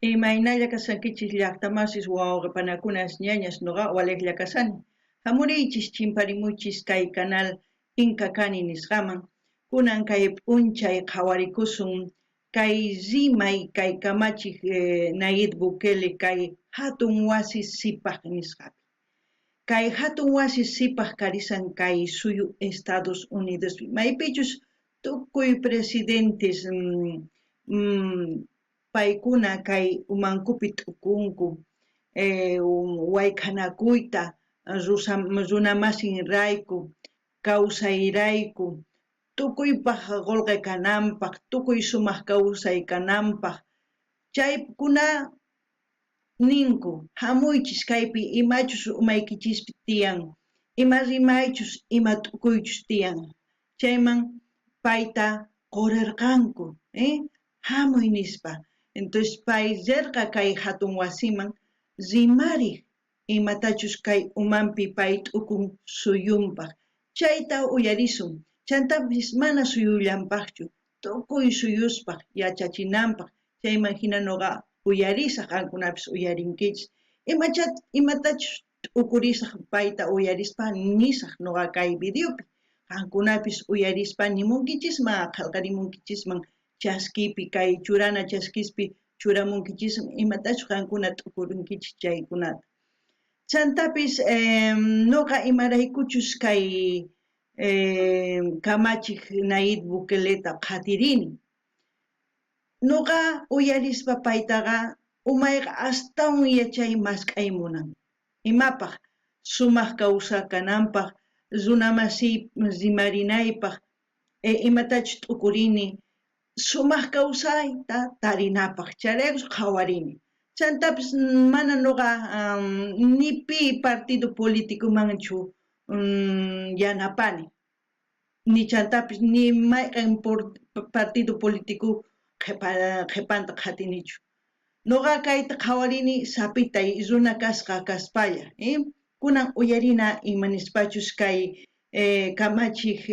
Imaynalla kasankichis llaqtamasis wawqipanakunas ñañas nuqa waliqlla kasani. Hamuriychis chimparimuchis kay canal Inca kani nisqaman. Kunan kay p'unchay qhawarikusun kay rimay kay kamachik Nayib Bukele kay hatun wasi sipaq nisqapi. Kay hatun wasi sipaq karisan kay suyu Estados Unidos maypichus tukuy presidentes paykuna kay umankupi t'ukunku wayqanakuyta runamasin rayku kawsayrayku tukuypaq qolqe tukuy sumaq kawsay kananpaq chaykuna ninku hamuychis kaypi imachus umaykichispi tiyan ima rimaychus ima t'ukuychus tiyan chayman payta qurirqanku hamuy nispa. Entonces pay llerqa kay hatun wasiman rimariq imatachus kay umanpi pay t'ukun suyunpaq chayta uyarisun chantapis mana suyullanpaqchu tukuy suyuspaq yachachinanpaq chayman hina nuqa uyarisaq qankunapis uyarinkichis imatachus t'ukurisaq payta uyarispa nisaq nuqa kay videopi qankunapis uyarispa nimunkichisma qallqarimunkichisman chaskipi kay churana chaskispi churamunkichisman imatachus qankuna t'ukurunkichis chaykunata chantapis nuqa imaraykuchus kay kamachik Nayib Bukeleta qhatirini nuqa uyarispa paytaqa umayqa astawan yachay mask'aymunan imapaq sumaq kawsakananpaq runamasiy rimarinaypaq imatachus t'ukurini sumaq kawsayta tarinapaq chayraykus qhawarini chantapis mana nuqa ni pi partido politicomanchu yanapani ni chantapis ni mayqan partido politico qhipanta qhatinichu nuqa kayta qhawarini sapitay runa kasqa kaspalla kunan uyarina imanispachus kay kamachik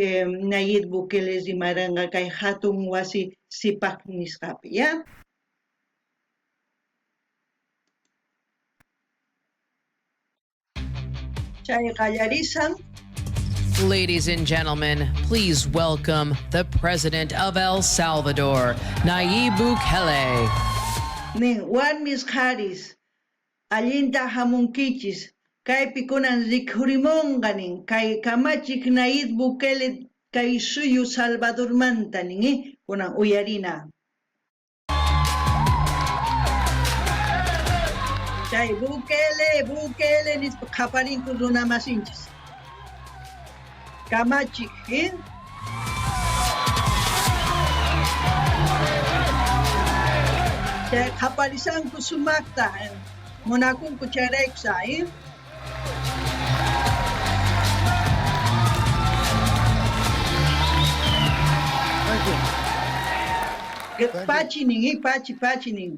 Nayib Bukele rimaranga kay hatun wasi sipaq nisqapi chay qallarisan. Ladies and gentlemen, please welcome the President of El Salvador, Nayib Bukele. Nin warmis qaris allinta hamunkichis kaypi kunan rikhurimonganin kay kamachik Nayib Bukele kay suyu Salvadormanta nin kunan uyarina. Chay Bukele nispa qhaparinku runamasinchis. Kamachik, chay qhaparisanku sumaqta munakunku chayraykusa, Pachinin, pachinin.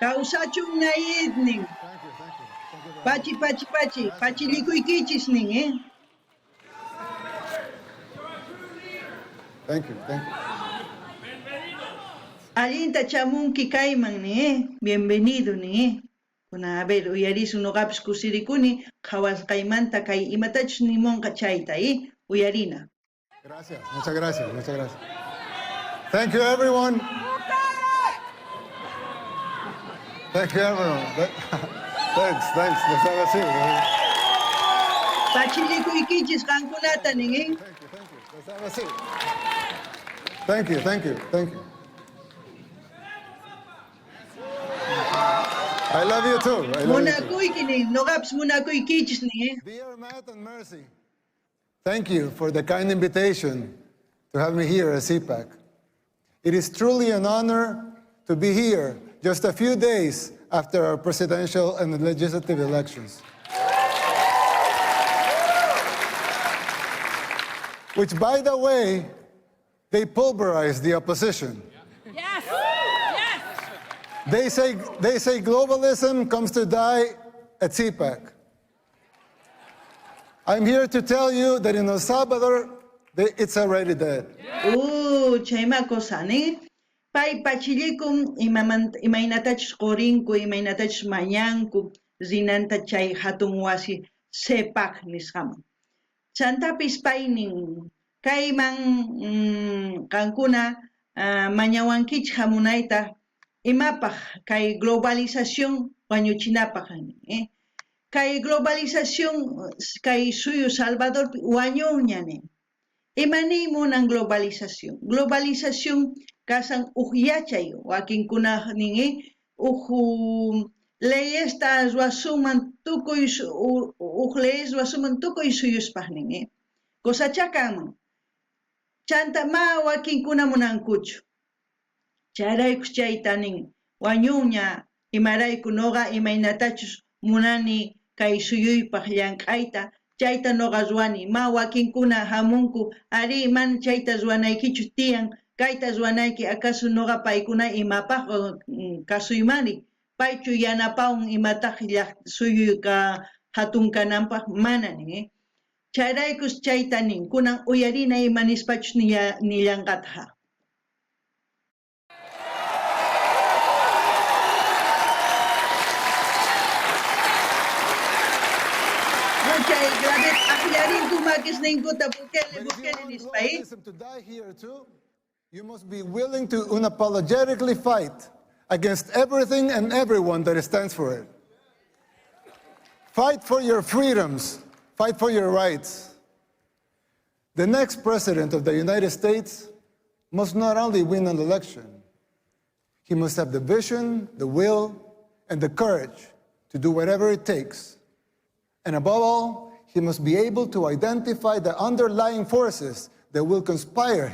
Kausachun Nayib nin. Pachi likuykichis nin, Thank you. Allinta chamunki kayman nin, bienvenido nin, Kuna a ver, uyarisun nuqapis kusirikuni qhawasqaymanta kay imatachus nimunqa chayta, uyarina. Gracias, muchas gracias. Thank you, everyone. Thanks. Pachilikuykichisq qankunata nin, Thank you. I love you too. Munakuyki nin, nuqapis munakuykichis nin, Dear Matt and Mercy, thank you for the kind invitation to have me here at CPAC. It is truly an honor to be here just a few days after our presidential and legislative elections. Which, by the way, they pulverized the opposition. Yes. They say globalism comes to die at CPAC. I'm here to tell you that in El Salvador, it's already dead. chayma cosa nin, Pay pachillikum imaynatachus qurinku, imaynatachus mañanku, zinanta chay hatun wasi CPAC nisqaman. Chantapis paynin kayman qankuna mañawankichik hamunayta imapaq kay globalización wañuchinapaq kay globalización kay suyu Salvador wañuñani imani munan globalización kasan yachay wakinkuna nin leyesta ruasuman tukuy leyes ruasuman tukuy suyuspaq nin cosachakan chanta ma wakinkuna munankuchu chayraykus chayta nin wañuña imarayku noqa imaynatachus munani kay suyuypaq llank'ayta chayta noqa ruwani ma wakinkuna hamunku ari man chayta ruwanaykichu tiyan kayta ruwanayki acaso noqa paykuna imapaq kasuymani paychu yanapawan imataq suyuyka hatun kananpaq manani chayraykus chayta nin kunan uyarina imanispachus nillanqataqa. Chay gravet aklarin tumakis ninkuta Bukele nispay. To die here too, you must be willing to unapologetically fight against everything and everyone that stands for it. Fight for your freedoms. Fight for your rights. The next president of the United States must not only win an election, he must have the vision, the will, and the courage to do whatever it takes. And above all, he must be able to identify the underlying forces that will conspire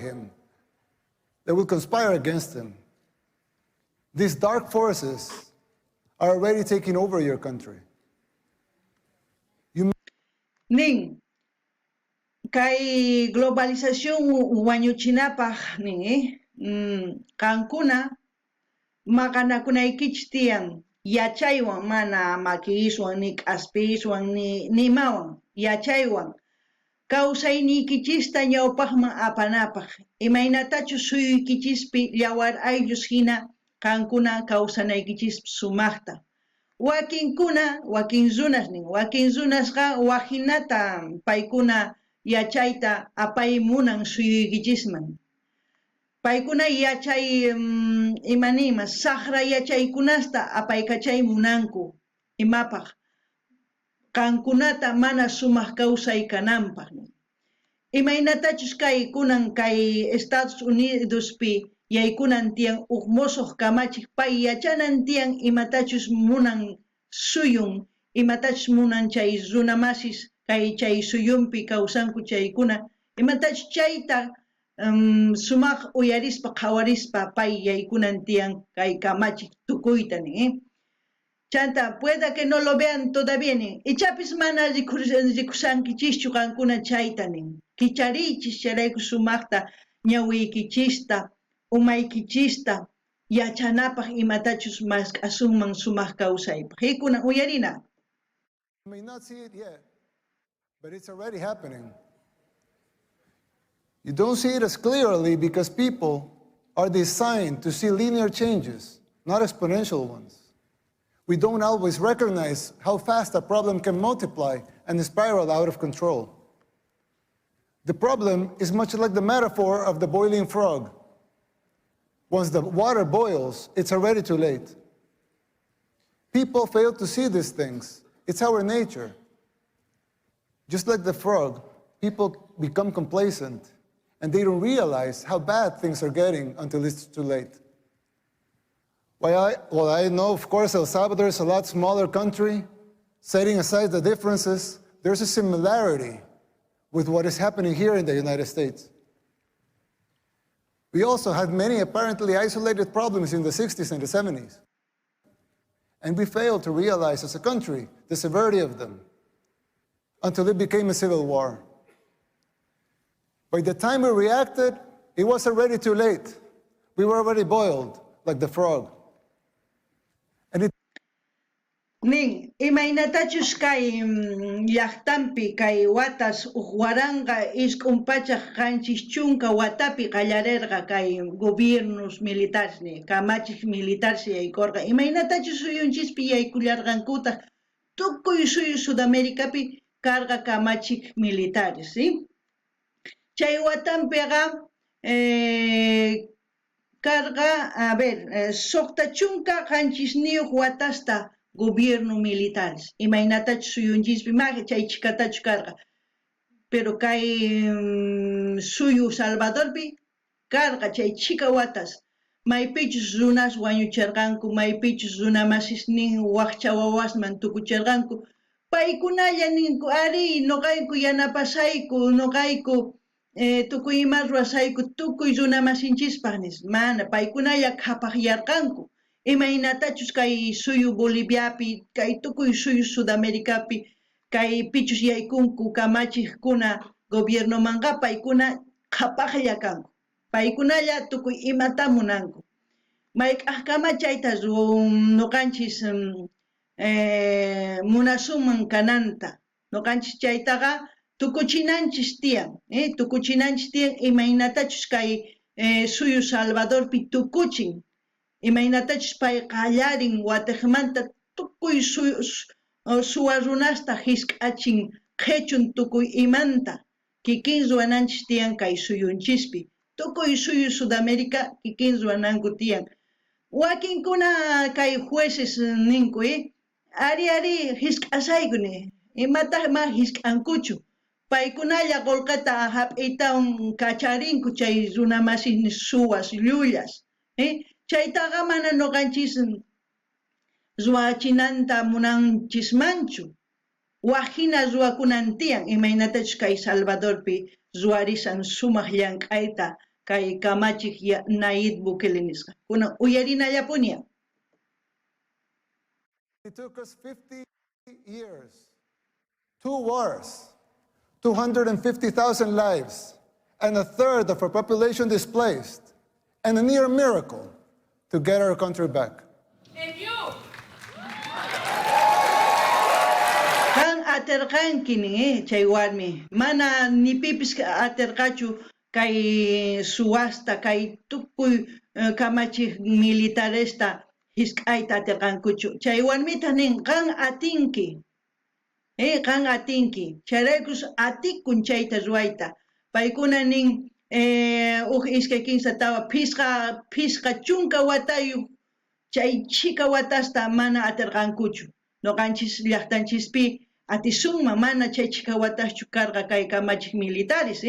against him. These dark forces are already taking over your country. Ning kay globalización wañuchinapaq nin kankuna maqanakunaykich tiyan yachaywan mana makiiswan ni k'aspiswan ni nimawan yachaywan kawsayniykichista ñawpaqman apanapaq imaynatachus suyuykichispi llawar ayllus hina kankuna kawsanaykichispi sumaqta wakin runasqa wahinata paykuna yachayta apaymunan suyuykichisman paykuna yachay imanima saqra yachaykunasta apaykachaymunanku imapaq kankunata mana sumaq kawsay kananpaq imaynatachus kay kunan kay Estados Unidospi yaykunan tiyan uqmosuq kamachik pay yachanan tiyan imatachus munan suyun imatachus munan chay runamasis kay chay suyunpi kawsanku chaykuna imatachus chayta sumaq uyarispa qawarispa pay yaykunan tiyan kay kamachik tukuyta chanta pueda que no lo vean todavía ichapis mana rikusankichischu qankuna chayta kicharichis charayku sumaqta ñawiykichista umaykichista yachanapaq imatachus mas k'asunman sumaq kawsaypaq hikuna uyarina. You may not see it yet, but it's already happening. You don't see it as clearly because people are designed to see linear changes, not exponential ones. We don't always recognize how fast a problem can multiply and spiral out of control. The problem is much like the metaphor of the boiling frog. Once the water boils, it's already too late. People fail to see these things. It's our nature. Just like the frog, people become complacent and they don't realize how bad things are getting until it's too late. Well, I know, of course, El Salvador is a lot smaller country. Setting aside the differences, there's a similarity with what is happening here in the United States. We also had many apparently isolated problems in the 60s and the 70s. And we failed to realize as a country the severity of them until it became a civil war. By the time we reacted, it was already too late. We were already boiled like the frog. Nin, imaynatachus kay llaqtampi kay watas waranqa isq'unpachaq qanchis chunka watapi qallarirqa kay gobiernos militares kamachiq militares yaykurqa imaynatachus suyunchispi yaykullarqankutaq tukuy suyu Sudamericapi karqa kamachiq militares, ¿sí? Chay watanpiqa karqa, a ver, suqta chunka qanchisniyuq watasta gobierno militares. Imaynatachus suyunchispi maje chay chikatachus karqa. Pero kay suyu Salvadorpi karqa chay chika watas. Maypichus runas wañucharqanku, maypichus runa masisnin waqcha wawasman tukucharqanku. Paykunalla ninku ari noqayku yanapasayku, noqayku tukuy ima ruwasayku tukuy runa masinchispaqnis. Mana paykunalla qhapaqyarqanku. Imaynatachus kay suyu Boliviapi, kay tukuy suyu Sudamericapi, kay pichus yaykunku kamachiqkuna gobierno manqa paykuna qhapaqlla kanku. Paykunalla tukuy imata munanku. Mayk'aqkama chayta nuqanchis munasuman kananta. Nuqanchis chaytaqa tukuchinanchis tiyan, tukuchinanchis tiyan imaynatachus kay suyu Salvadorpi tukuchin. Imaynatachus pay qallarin watiqmanta tukuy suwa runasta hisk'achin qhechun tukuy imanta kikin ruwananchis tiyan kay suyunchispi tukuy suyu Sudamérica kikin ruwananku tiyan wakinkuna kay jueces ninku ari hisk'asayku imataq ma hisk'ankuchu paykunalla qolqata hap'iytawan kacharinku chay runa masisni suwas llullas chaytaqa mana nuqanchis ruwachinanta munanchismanchu wajina ruwakunan tiyan imaynatachus kay Salvadorpi ruwarisan sumaq llank'ayta kay kamachiq Nayib Bukele nisqa kunan uyarinallapuña. It took us 50 years, 2 wars, 250,000 lives, and a third of our population displaced, and a near miracle to get our country back. Thank you. Kan aterqankini chay warmi mana nipipis aterqachu kay suwasta kay tukuy kamachiq militaresta hisk'ayta aterqankuchu chay warmita nin qan atinki chayraykus atikun chayta ruwayta paykuna nin iskay kinsa tawa phisqa chunka watayuq chay chika watasta mana aterqankuchu noqanchis llaqtanchispi atisunman mana chay chika wataschu karqa kay kamachiq militares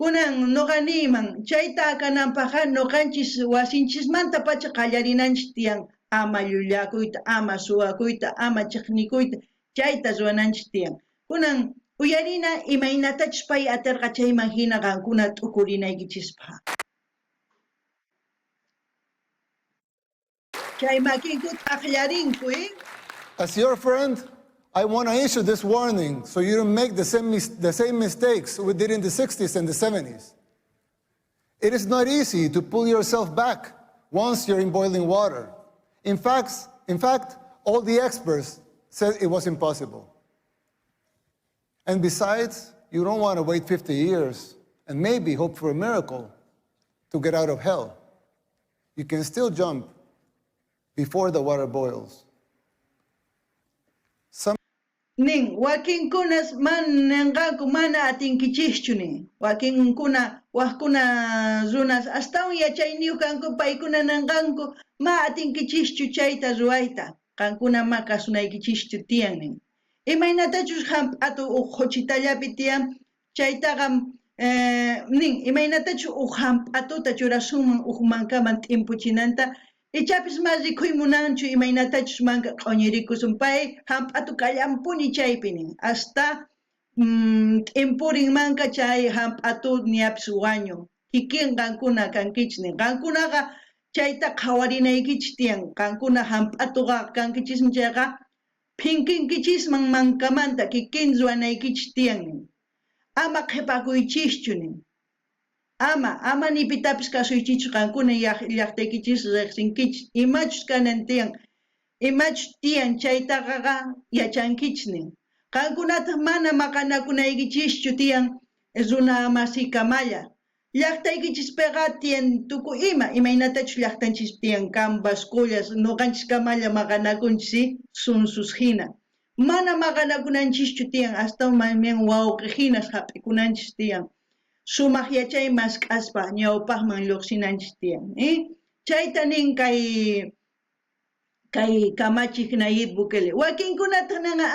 kunan noqaniman chayta kananpaqa noqanchis wasinchismanta pacha qallarinanchis tiyan ama llullakuyta ama suwakuyta ama chiqnikuyta chayta ruwananchis tiyan kunan uyarina imaynatachus pay aterqa chayman hina qankuna t'ukurinaykichispa chay makinkut aqllarinku As your friend, I want to issue this warning so you don't make the same mistakes we did in the 60s and the 70s. It is not easy to pull yourself back once you're in boiling water. In fact, all the experts said it was impossible. And besides, you don't want to wait 50 years and maybe hope for a miracle to get out of hell. You can still jump before the water boils. Nin wakinkunas mananqaku mana atinkichischu wakinkuna waqkuna runas astawan yachayniyuq kanku paykuna nanqanku ma atinkichischu chayta ruwayta qankuna ma kasunaykichischu tiyan imaynatachus hamp'atu quchitallapi tiyan chaytaqa imaynatachus hamp'atuta churasunman mankaman t'impuchinanta ichapis mas rikhuy munanchu imaynatachus manka q'uñirikusun pay hamp'atu kallampuni chaypi hasta t'impurin manka chay hamp'atu niyapis wañu kikin qankuna kankichis qankunaqa chayta qhawarinaykichis tiyan qankuna hamp'atuqa kankichismi chayqa phinkinkichisman mankamanta kikin ruwanaykichis tiyan ama qhipakuychischu ama nipitapis kasuychichu qankuna llaqtaykichis riqsinkichis imachus kanan tiyan Imach tiyan chaytaqaqa yachankichnin. Qankunataq mana maqanakunaykichischu tiyan runa masikamalla. Llaqtaykichispiqa tiyan tuku imaynatachu llaqtanchis tiyan kambas, kullas, nuqanchiskamalla maqanakunchis sunsus hina. Mana maqanakunanchischu tiyan hasta mayman wawqi hinas hap'ikunanchis tiyan. Sumaq yachay mask'aspa ñawpaqman lluqsinanchis tiyan. Chayta nin kay kamachik Nayib Bukele. Wakinkunataq nanga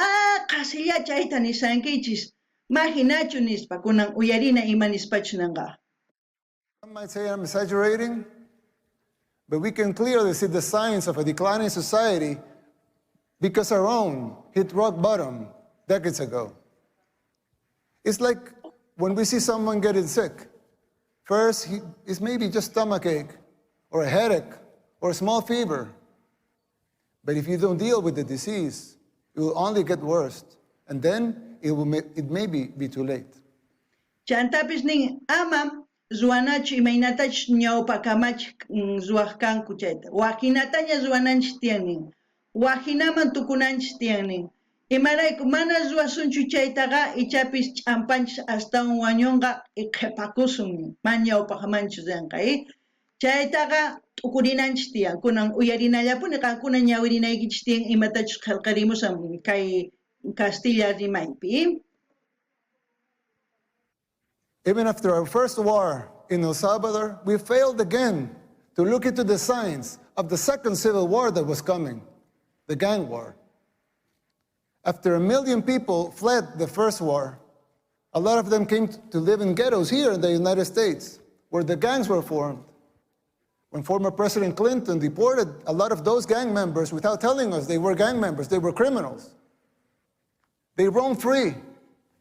qasilla chayta nisankichis. Mahinachu nispa kunan uyarina ima nispachu nanga. Some might say I'm exaggerating, but we can clearly see the signs of a declining society because our own hit rock bottom decades ago. It's like when we see someone getting sick. First, it's maybe just stomachache or a headache or a small fever. But if you don't deal with the disease, it will only get worse. And then it may be too late. Chantapis nin amam zuanachu imaynatach ñawpa kamach zuajkanku chayta. Wakinataña zuananchis tiyanin. Wajinaman tukunanchis tiyanin. Imarayku mana zuasunchu chaytaqa ichapis ch'ampanchis hasta un wañunqa qhipakusun mañawpa hamanchu zanqa. Chaytaqa t'ukurinanchis tiyan kunan uyarinallapuni qankuna ñawirinaykichis tiyan imatachus qillqarimusan kay Castilla rimaypi. Even after our first war in El Salvador, we failed again to look into the signs of the second civil war that was coming, the gang war. After 1 million people fled the first war, a lot of them came to live in ghettos here in the United States, where the gangs were formed. When former President Clinton deported a lot of those gang members without telling us they were gang members, they were criminals. They roamed free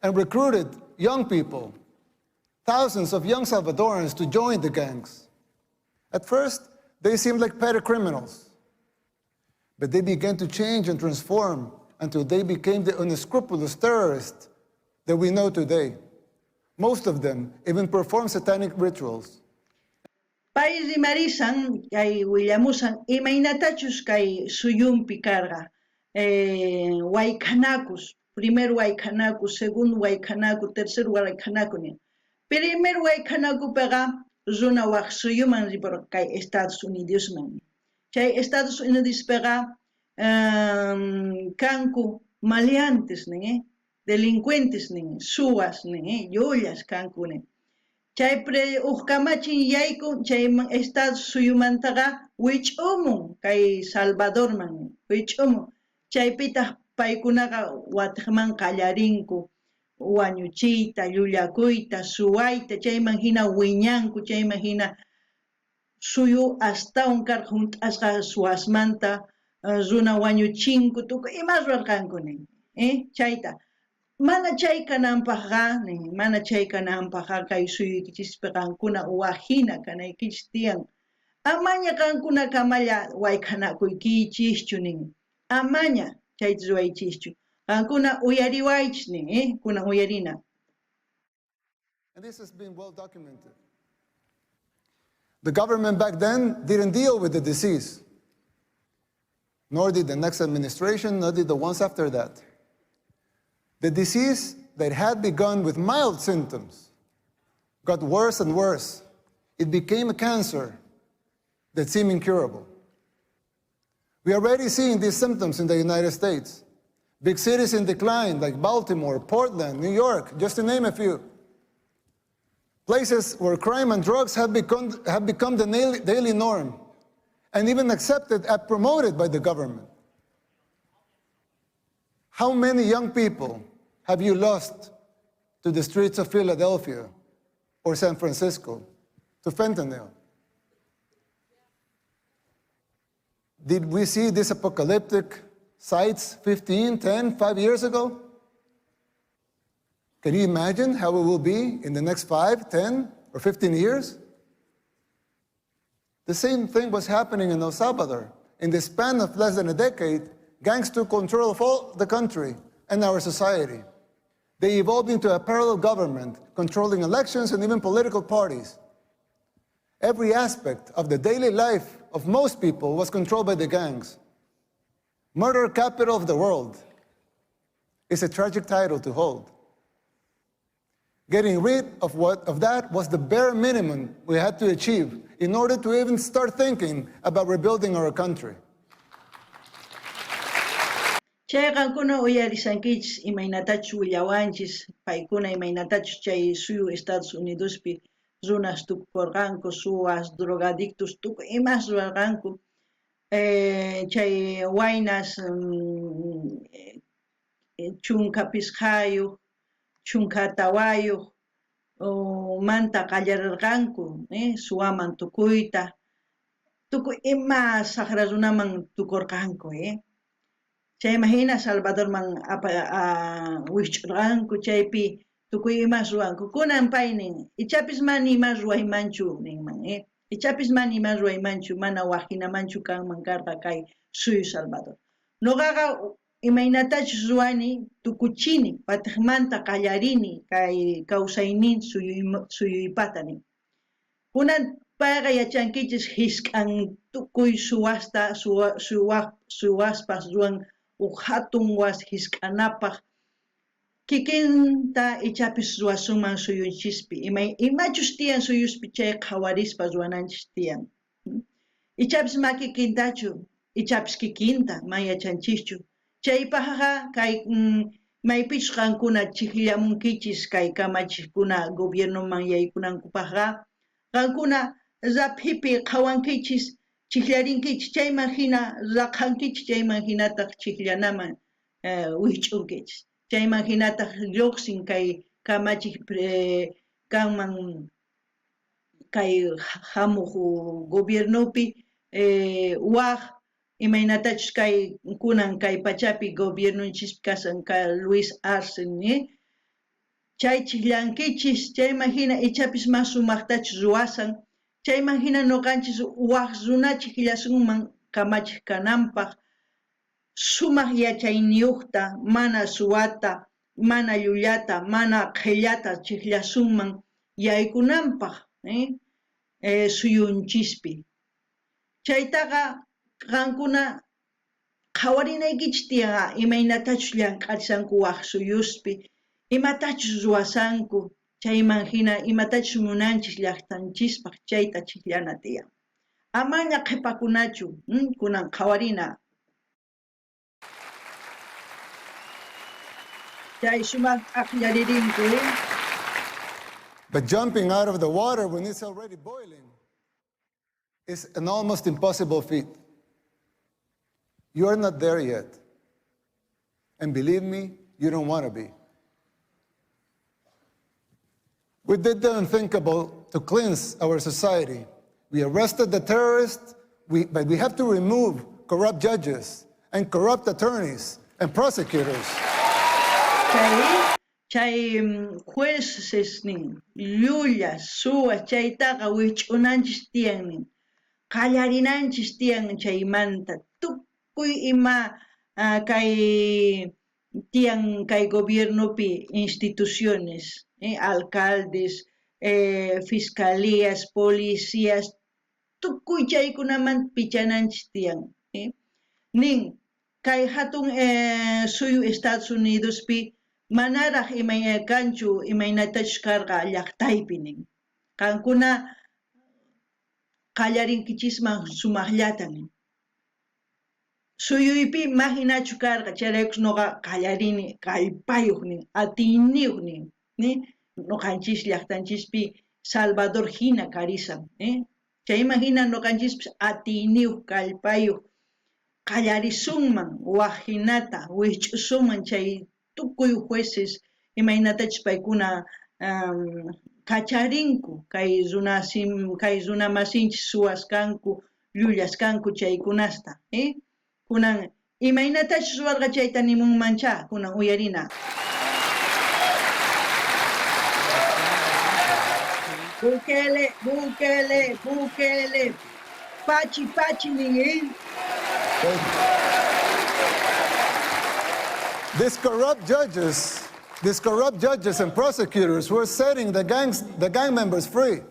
and recruited young people, thousands of young Salvadorans to join the gangs. At first, they seemed like petty criminals, but they began to change and transform until they became the unscrupulous terrorists that we know today. Most of them even perform satanic rituals. País marisan kay willamusan imaynatachus kay suyumpi karqa waykanakus, primer waykanaku, segundo waykanaku, tercer waykanaku nin. Primer waykanaku pega runa waq suyuman ripur kay Estados Unidos man. Chay Estados Unidos pega kanku maleantes nin, delincuentes nin, suas nin, yullas kanku nin. Chay uhkamachin yayku chay Estados suyumantaqa wich'umun kay Salvador man wich'umun chaypitaq paykunaqa wataqman qallarinku wañuchiyta llullakuyta suwayta chayman hina wiñanku chayman hina suyu astawan karqa hunt'asqa suwasmanta runa wañuchinku tukuy ima rurarqanku nin chayta mana chay kananpaqqa kay suyuykichis qankuna wajina kanaykichis tiyan amaña qankuna kamalla waykanakuykichis nin amaña chayta ruwaychischu qankuna uyariwaychis nin kunan uyarina. And this has been well documented. The government back then didn't deal with the disease, nor did the next administration, nor did the ones after that. The disease that had begun with mild symptoms got worse and worse. It became a cancer that seemed incurable. We are already seeing these symptoms in the United States. Big cities in decline like Baltimore, Portland, New York, just to name a few. Places where crime and drugs have become the daily norm and even accepted and promoted by the government. How many young people have you lost to the streets of Philadelphia or San Francisco, to fentanyl? Did we see these apocalyptic sights 15, 10, 5 years ago? Can you imagine how it will be in the next 5, 10, or 15 years? The same thing was happening in El Salvador. In the span of less than a decade, gangs took control of all the country and our society. They evolved into a parallel government, controlling elections and even political parties. Every aspect of the daily life of most people was controlled by the gangs. Murder capital of the world, is a tragic title to hold. Getting rid of that was the bare minimum we had to achieve in order to even start thinking about rebuilding our country. Chayqankuna uyarisankich imaynatachu willawanchis paykuna imaynatachu chay suyu Estados Unidospi runas tukurqanku suwas drogadictos tukuy imas ruwarqanku chay waynas chunka pisqayuq chunka tawayuq manta qallarirqanku suwaman tukuyta tukuy ima saqra runaman tukurqanku chay imagina Salvadorman wich'urqanku chaypi tukuy imas ruwanku kunan paynin ichapis mana imas ruwaymanchu ninman ichapis mana imas ruwaymanchu mana waqhinamanchu kanman karqa kay suyu Salvador nuqaqa imaynatachus ruwani tukuchini patiqmanta qallarini kay kawsaynin suyuypata nin kunan payqa yachankichis hisk'an tukuy suwaspas ruwan hatun was hisk'anapaq kikinta ichapis ruwasunman suyunchispi imachus tiyan suyuspi chay qhawarispa ruwananchis tiyan ichapis ma kikintachu ichapis kikinta ma yachanchischu chaypaqqa kay maypich qankuna chiqllamunkichis kay kamachiqkuna gobiernoman yaykunankupaqqa qankuna raphipi qhawankichis chiqllarinkichis chayman hina raqankichis chayman hinataq chiqllanaman wich'unkichis chayman hinataq lluqsin kay kamachiq kanman kay hamuq gobiernopi waq imaynatachus kay kunan kay pachapi gobiernonchispi kasan Luis Arce chay chiqllankichis chayman hina ichapis mas sumaqtachus ruwasan chayman hina nuqanchis waq runa chiqllasunman kamachiq kananpaq sumaq yachayniyuqta mana suwata mana llullata mana qhillata chiqllasunman yaykunanpaq suyunchispi chaytaqa qankuna qhawarinaykichis tiyan imaynatachus llamk'arisanku waq suyuspi imatachus ruwasanku chayman hina imatachus munanchis llaqtanchispaq chayta chiqllana tiyan amaña qhipakunachu kunan qhawarina chay sumaq aqllaririnku But jumping out of the water when it's already boiling is an almost impossible feat. You are not there yet. And believe me, you don't want to be. We did the unthinkable to cleanse our society. We arrested the terrorists, but we have to remove corrupt judges and corrupt attorneys and prosecutors. Chay jueces nin, llullas, suwas, chaytaqa wich'unanchis tiyan nin, qallarinanchis tiyan chaymanta, tukuy ima kay tiyan kay gobiernopi instituciones, alcaldes, fiscalías, policías, tukuy chaykunaman pichananchis tiyan. Nin, kay hatun suyu Estados Unidospi manaraq kanchu imaynatachus karqa llaqtaypi nin. Qankuna qallarinkichisman sumaqllata nin. Suyuypi mahinachu karqa chayraykus nuqa qallarini kallpayuq nin, atiniyuq nin. Nuqanchis llaqtanchispi Salvador hina karisan. Chayman hina nuqanchispis atiniyuq kallpayuq qallarisunman waqhinata wich'usunman chay tukuy jueces imaynatachus paykuna kacharinku kay runa masinchis suwas kanku llullas kanku chaykunasta kunan imaynatachus ruwarqa chayta nimunmancha kunan uyarina Bukele pachi nin These corrupt judges and prosecutors were setting the gang members free. And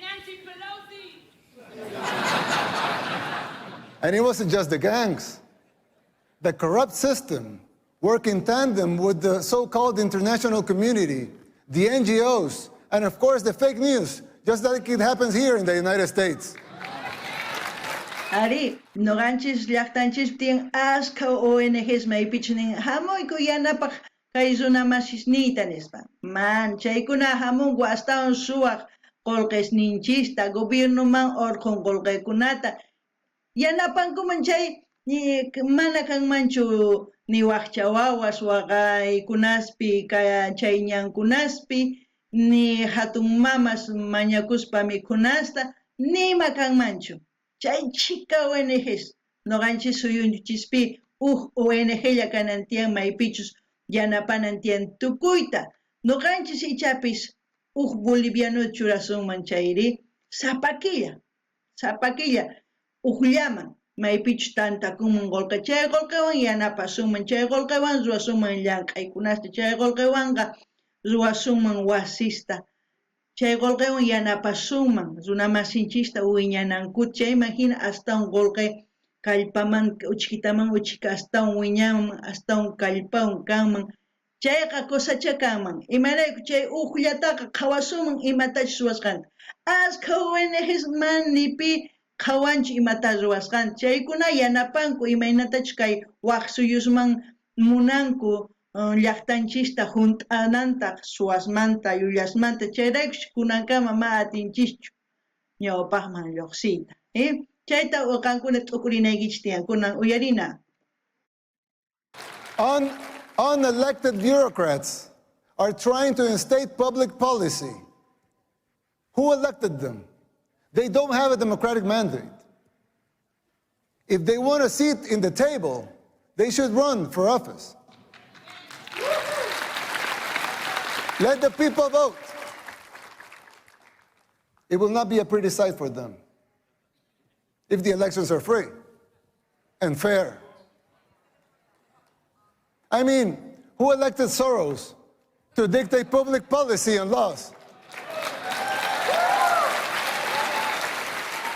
Nancy Pelosi. And it wasn't just the gangs. the corrupt system work in tandem with the so-called international community, the NGOs, and of course the fake news, just like it happens here in the United States. Ari, noganchis llaqtanchis tiyan asqa ONGs maypichnin hamuy yanapak kay runamasinita nispa. Man, chaykuna hamun wastawan suwaq qolqisninchista gobiernoman orqon qolqaykunata yanapankuman chay ni mana kanmanchu ni waqcha wawas waqaykunaspi chay ñankunaspi ni hatun mamas mañakuspa mikhunasta nima kanmanchu. Chay chika ONGs noqanchis suyunchispi ONG kanantiyan maypichus yanapanantiyan tukuyta noqanchis ichapis boliviano churasunman chayri sapakilla llaman maypichus tantakuman qolqa chay qolqawan yanapasunman chay qolqawan ruwasunman llamk'aykunasta chay qolqawanqa ruwasunman wasista chay qolqawan yanapasunman runamasinchista wiñanankut chayman hina astawan qolqay kallpaman uchkitaman uchka astawan wiñanman astawan kallpawan kanman chayqa cosacha kanman imarayku chay llataqa qhawasunman imatachus ruwasqanta asqa ONGs manipi qhawanchu imata ruwasqanta chaykuna yanapanku imaynatachus kay waq suyusman munanku llaqtanchista hunt'ananta suwasmanta yuyasmanta chayraykush kunankama ma atinchishchu ñawpaqman lluqsiyta chayta qankuna t'ukurinaykichis tiyan kunan uyarina. Unelected bureaucrats are trying to instate public policy. Who elected them? They don't have a democratic mandate. If they want a seat in the table, they should run for office. Let the people vote. It will not be a pretty sight for them if the elections are free and fair. I mean, who elected Soros to dictate public policy and laws?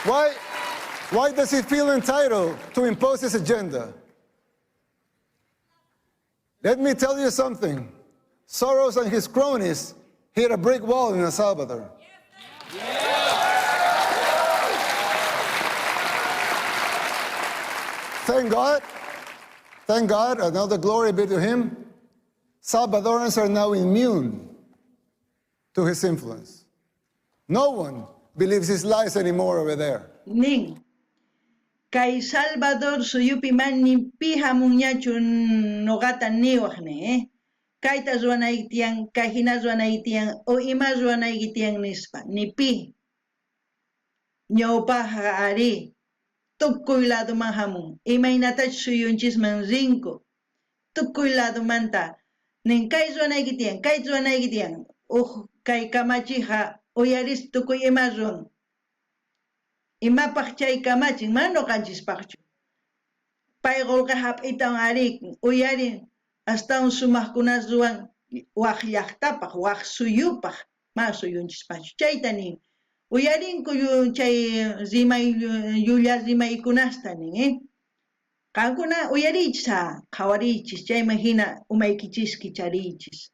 Why does he feel entitled to impose his agenda? Let me tell you something. Soros and his cronies hit a brick wall in El Salvador. Thank God, and all the glory be to him, Salvadorans are now immune to his influence. No one believes his lies anymore over there. Ning, kay Salvador suyupi man nimpi hamunñachu nogata niwaqne, kayta ruwanaytiyan, kay hina ruwanaytiyan, o ima ruwanaykitiyan nispa, nipi. Ñawpaqa ari, tukuy lado man hamun, imaynatach suyunchisman rinko, tukuy lado manta, nin kay ruwanaykitiyan, kay kamachiqa, uyaris tukuy ima ruwan. Imapaq chay kamachin mano qanchispaqchu. Pay qolqa hap'itawan ari, uyarin, astawan sumaqkunas ruwan, waq llaqtapaq, waq suyupaq, ma suyunchispachu. Chayta nin, uyarinku chay yullar rimaykunasta nin, qankuna uyarichis qhawarichis, chayman hina umaykichis kicharichis.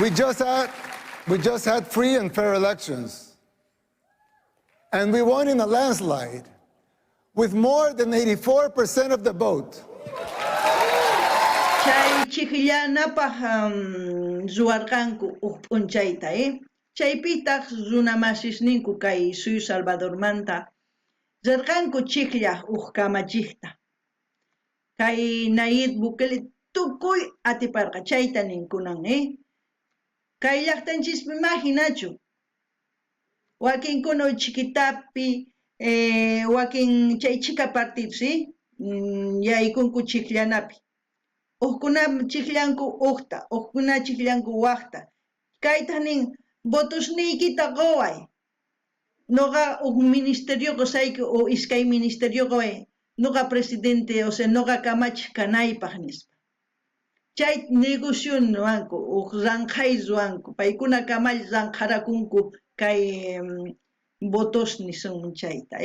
We just had free and fair elections. And we won in a landslide with more than 84% of the vote. Chay chikillanapaq ruwarqanku p'unchayta, chaypitaq runamasisninku kay suyu Salvadormanta rirqanku chiklla kamachikta. Kay Nayib Bukele tukuy atiparqa chayta ninkunan, kay llaqtanchispi mahinachu. Wakinkuna chiquitapi, wakin chay chika partidos, yaykunku chikllanapi. Uqkuna chiklanku uqta, uqkuna chiklanku waqta. Kayta nin votusniykita qoway. Noqa uq ministerio qusayki o iskay ministerio qoway. Noqa presidente, o sea, noqa kamach kanaypaq nispa. Chay negocio nuanku, uq ranqay ruanku, paykuna kamal ranqarakunku kay votos ni son chayta,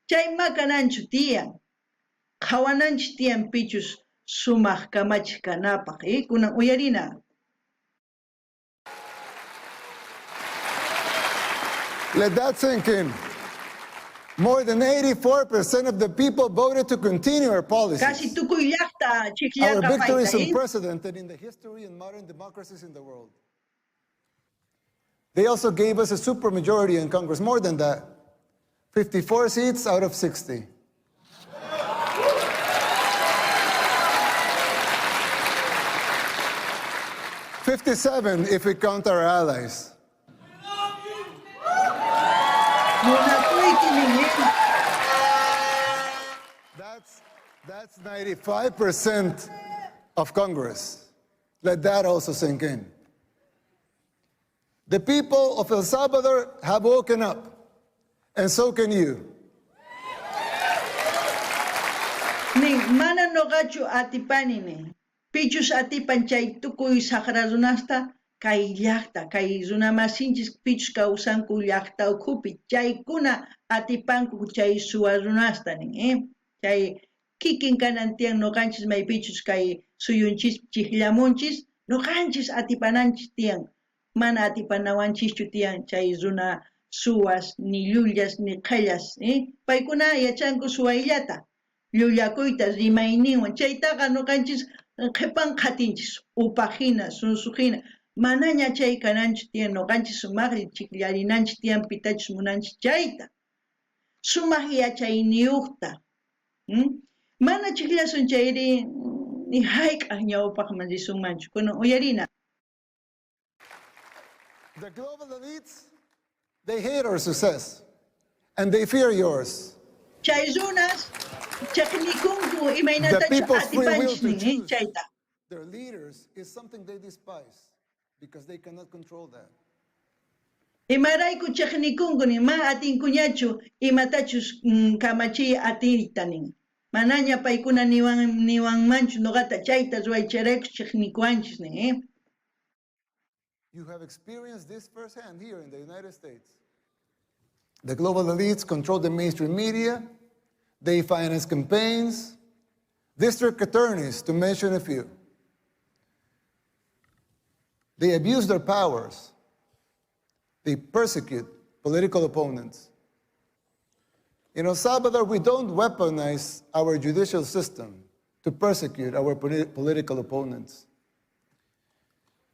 chay makananchu tiyan, qawananchu tiyan pichus sumaq kamach kanapaq, kunan uyarina. Let that sink in. More than 84% of the people voted to continue our policies. Kasi tukuy llaqta Our chiqllaqa victory is payta, unprecedented in the history and modern democracies in the world. They also gave us a supermajority in Congress, more than that. 54 seats out of 60. "57 if we count our allies. Muna tu'y kiningin. That's 95% of Congress. Let that also sink in. The people of El Salvador have woken up, and so can you. Ning mana nogachu atipanine. Pichus atipan chay tukuy sakrarunasta kay llaqta, kay runamasinchis pichus kawsanku llaqta ukhupi. Chaykuna atipanku chay suwarunasta nin, Chay kikin kanantian noqanchis may pichus kay suyunchis chiqllamunchis, noqanchis atipananchis tiyan. Mana atipanawanchischu tiyan chay runa suwas, ni llullas, ni qellas, Paykuna yachanku suwayllata. Llullakuyta rimayninwan chaytaqa noqanchis qhipan qatinchis upajina sunsuqina manaña chay kananchis tiyan noqanchis sumaqri chiqllarinanchis tiyan pitachis munanchis chayta sumaq yachayniyuqta mana chiqllasun chayri ni hayk'aq ñawpaqman risunmanchu kunan uyarina. The global elites, they hate our success, and they fear yours. Chay runas chaqnikunku The imaynatachu people's free will atipanchis to nin choose chayta. their leaders is something they despise because they cannot control that. Imarayku chaqnikunku ma atinkuñachu imatachus kamachiy atiritanin. Manaña paykuna niwan manchu noqata chayta ruwaycharayku chaqnikuanchis nin. You have experienced this firsthand here in the United States. The global elites control the mainstream media, they finance campaigns, district attorneys, to mention a few. They abuse their powers. They persecute political opponents. In El Salvador, we don't weaponize our judicial system to persecute our political opponents.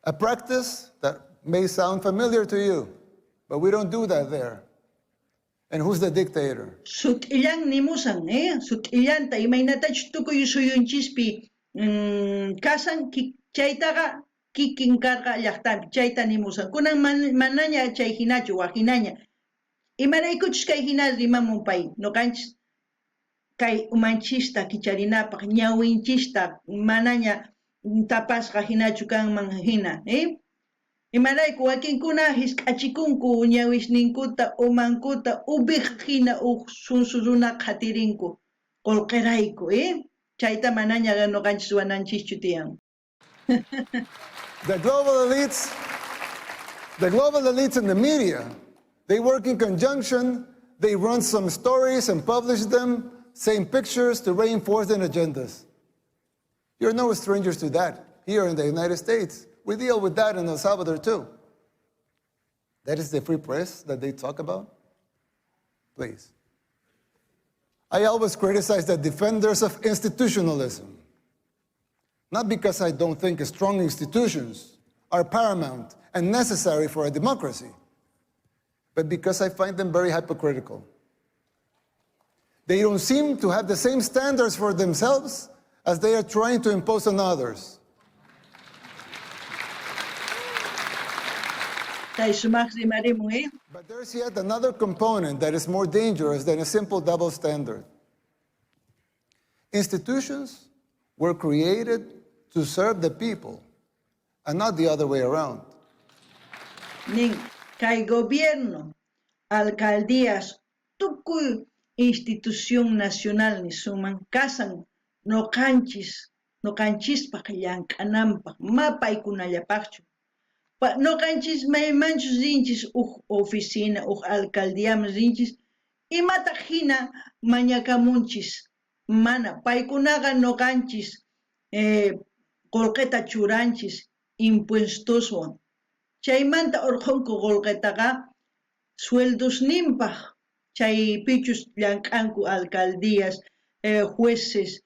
A practice that may sound familiar to you, but we don't do that there. And who's the dictator? Sut ilang nimusan, Sut ilanta imaynatach tukuy suyunchispi kasan chaytaqa kikinkarqa llaqtapi chayta nimusan. Kunan manaña chay hinachu wahinaña. Imaraykuchus kay hina rimamun pay. Noqanchis kay umanchista kicharinapaq ñawinchista manaña tapasqa hinachu kanman hina, Imarayku wakinkuna hisk'achikunku ñawisninkuta umankuta ubiq hina sunsu runa qatirinku qolqirayku, Chayta manaña noqanchis wananchischu tiyan. The global elites in the media, they work in conjunction, they run some stories and publish them, same pictures to reinforce their agendas. You're no strangers to that here in the United States. We deal with that in El Salvador too. That is the free press that they talk about? Please. I always criticize the defenders of institutionalism. Not because I don't think strong institutions are paramount and necessary for a democracy, but because I find them very hypocritical. They don't seem to have the same standards for themselves as they are trying to impose on others. But there's yet another component that is more dangerous than a simple double standard. Institutions were created to serve the people and not the other way around. Ning kay gobierno, alcaldías, tukuy institución nacional ni suman kasan noqanchispaq llank'ananpaq mapaykunallapaqchu. Noqanchis maymanchus rinchis oficina, alcaldiaman rinchis, imata hina mañakamunchis, mana, paykunaqa noqanchis qolqeta churanchis impuestoswan. Chaymanta urqunku qolqetaqa sueldosninpaq, chay pichus llank'anku alcaldías, jueces,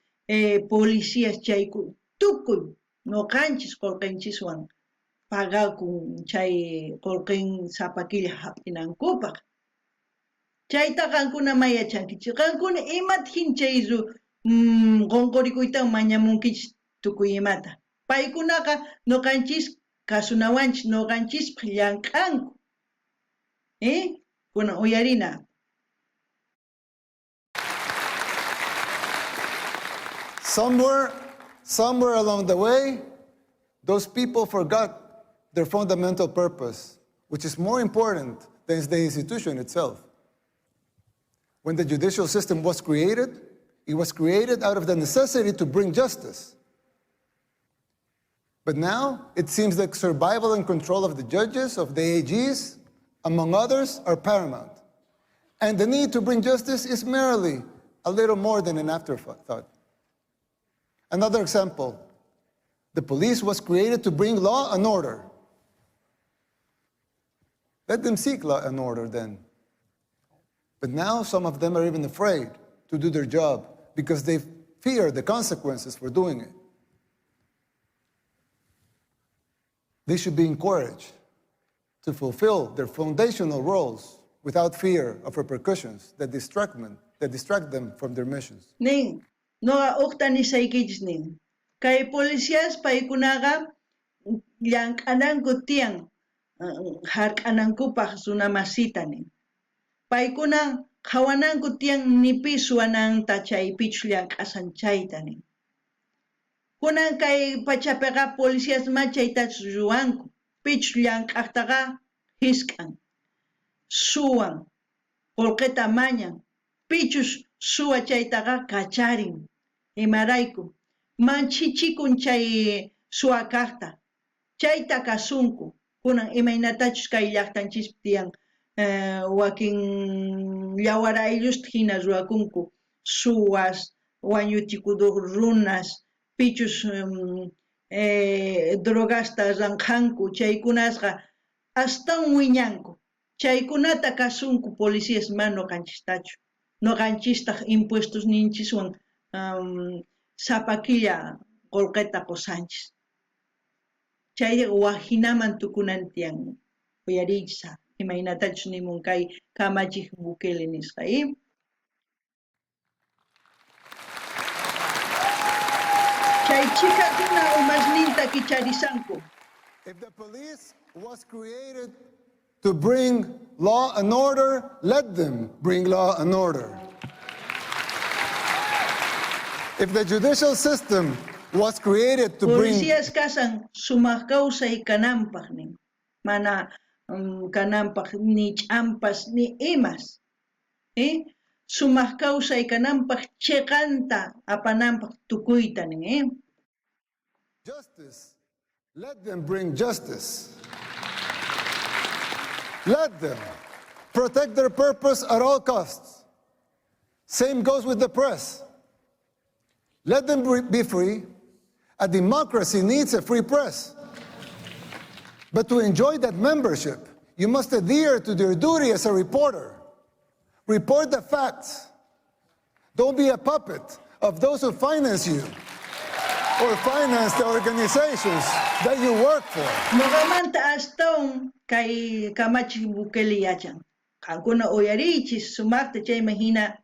policías chayku, tukuy noqanchis qolqenchiswan pagakun chay qolqin sapakilla hap'inankupaq. Chayta qankuna mayachankichis, qankuna imathin chaysu qonqurikuyta mañamunkichis tukuy imata. Paykunaqa noqanchis kasunawanchis noqanchispaq llank'anku. Kunan uyarina. Somewhere along the way, those people forgot their fundamental purpose, which is more important than the institution itself. When the judicial system was created, it was created out of the necessity to bring justice. But now, it seems like survival and control of the judges, of the AGs, among others, are paramount. And the need to bring justice is merely a little more than an afterthought. Another example, the police was created to bring law and order. Let them seek law and order then. But now some of them are even afraid to do their job because they fear the consequences for doing it. They should be encouraged to fulfill their foundational roles without fear of repercussions that distract them from their missions. Ning, noa uktani saykich ning. Kay policías paykunaqa llank'ananku tiyan hark'anankupaq sunamasita nin. Paykuna qhawananku tiyan nipi suwananta chay pichu llank'asan chayta nin. Kunan kay pachapiqa policías machaytachus ruwanku. Pichu llank'aqtaqa hisk'an, suwan, qolqeta mañan, pichus suwa chaytaqa kacharin. Imarayku, manchichikun chay suwa kaqta, chayta kasunku. Kunan imaynatachus kay llaqtanchispi tiyan wakin llawara ayllusta hina ruwakunku, suwas, wañuchikuduq runas, pichus drogasta ranqanku, chaykunasqa astawan wiñanku. Chaykunata kasunku policías man noqanchistachu. Noqanchistaq impuestos ninchiswan sapakilla qolqeta qosanchis. Chay wajinaman tukunantiyan uyariysa imaynatachus nimun kay kamachik Bukele nisqa. Chay chikakuna umasninta kicharisanku. If the police was created to bring law and order, let them bring law and order. If the judicial system was created to bring... Policías kasan sumaqkawsay kanampaq nin. Mana kanampaq ni ch'ampas ni imas. Sumaqkawsay kanampaq chiqanta apanampaq tukuyta nin. Justice. Let them bring justice. Let them protect their purpose at all costs. Same goes with the press. Let them be free. A democracy needs a free press. But to enjoy that membership, you must adhere to your duty as a reporter. Report the facts. Don't be a puppet of those who finance you or finance the organizations that you work for. Noqamanta astawan kay kamachik Bukele yachan. Qankuna uyarichis sumaqta chay mahina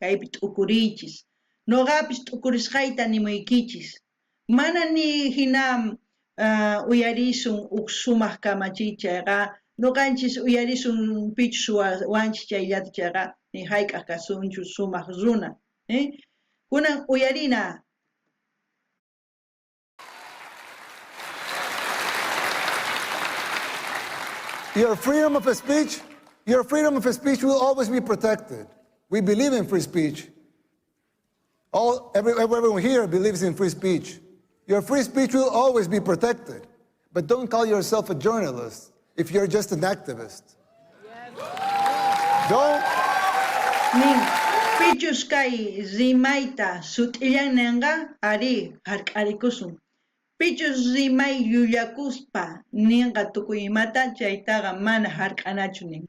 kaypi t'ukurichis. Noqapis t'ukurisqayta nimuykichis. Mana ni hina uyarisun sumaq kamachichayqa noqanchis uyarisun pichu wanchis chayllata chayqa ni hayk'aq kasunchu sumaq runa. Kunan uyarina. Your freedom of speech will always be protected. We believe in free speech. Everyone here believes in free speech. Your free speech will always be protected. But don't call yourself a journalist if you're just an activist. Don't. Nin, pichus kay zimaita sut'illanninqa ari hark'arikusun. Pichus zimay yullakuspa ninqa tukuy imata chaytaqa mana hark'anachu nin.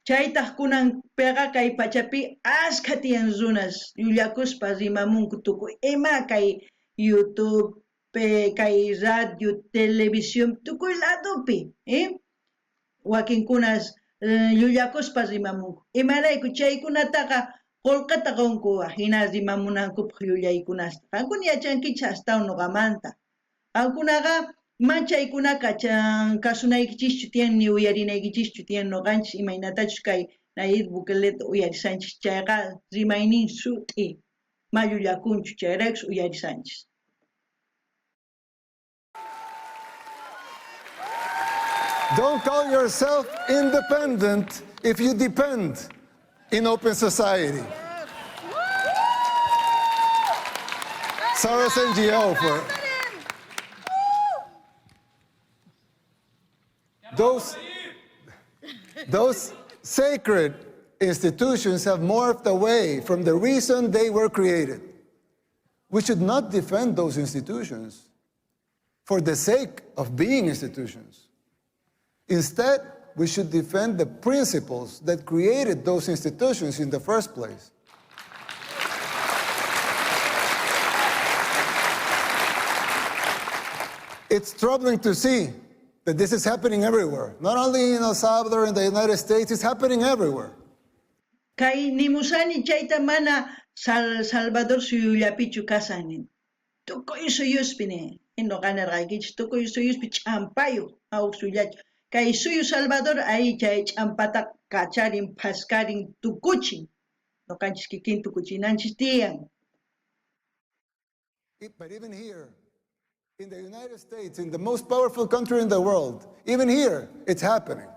Chaytaq kunan pega kay pachapi ashkha tiyan runas yullakuspa rimamunku tukuy ima kay YouTube, kay radio, televisión, tukuy ladopi, wakinkunas yullakuspa rimamunku. Imarayku chaykunataqa qolqata qunku hina rimamunankup yullaykunasta. Qankuna yachankichis astawan nuqamanta. Qankunaqa manchaykunaka kasunaykichischu tiyan ni uyarinaykichishchu tiyan nuqanchis imaynatachus kay Nayib Bukeleta uyarisanchis chayqa rimaynin sut'i mayullakunchu chayraykus uyarisanchis. Don't call yourself independent if you depend in open society. Sarah's NGO for those sacred institutions have morphed away from the reason they were created. We should not defend those institutions for the sake of being institutions. Instead, we should defend the principles that created those institutions in the first place. It's troubling to see that this is happening everywhere. Not only in El Salvador, in the United States, it's happening everywhere. Kay nimusani chayta mana Salvador suyullapichu kasanin. Tukuy suyuspine. Ino ganarqaykich tukuy suyuspi champayu awq suyachu. Kay suyu Salvador ay chay champata kacharin paskarin tukuchin. No kanchis kikin tukuchinanchis tiyan. But even here, in the United States, in the most powerful country in the world, even here, it's happening.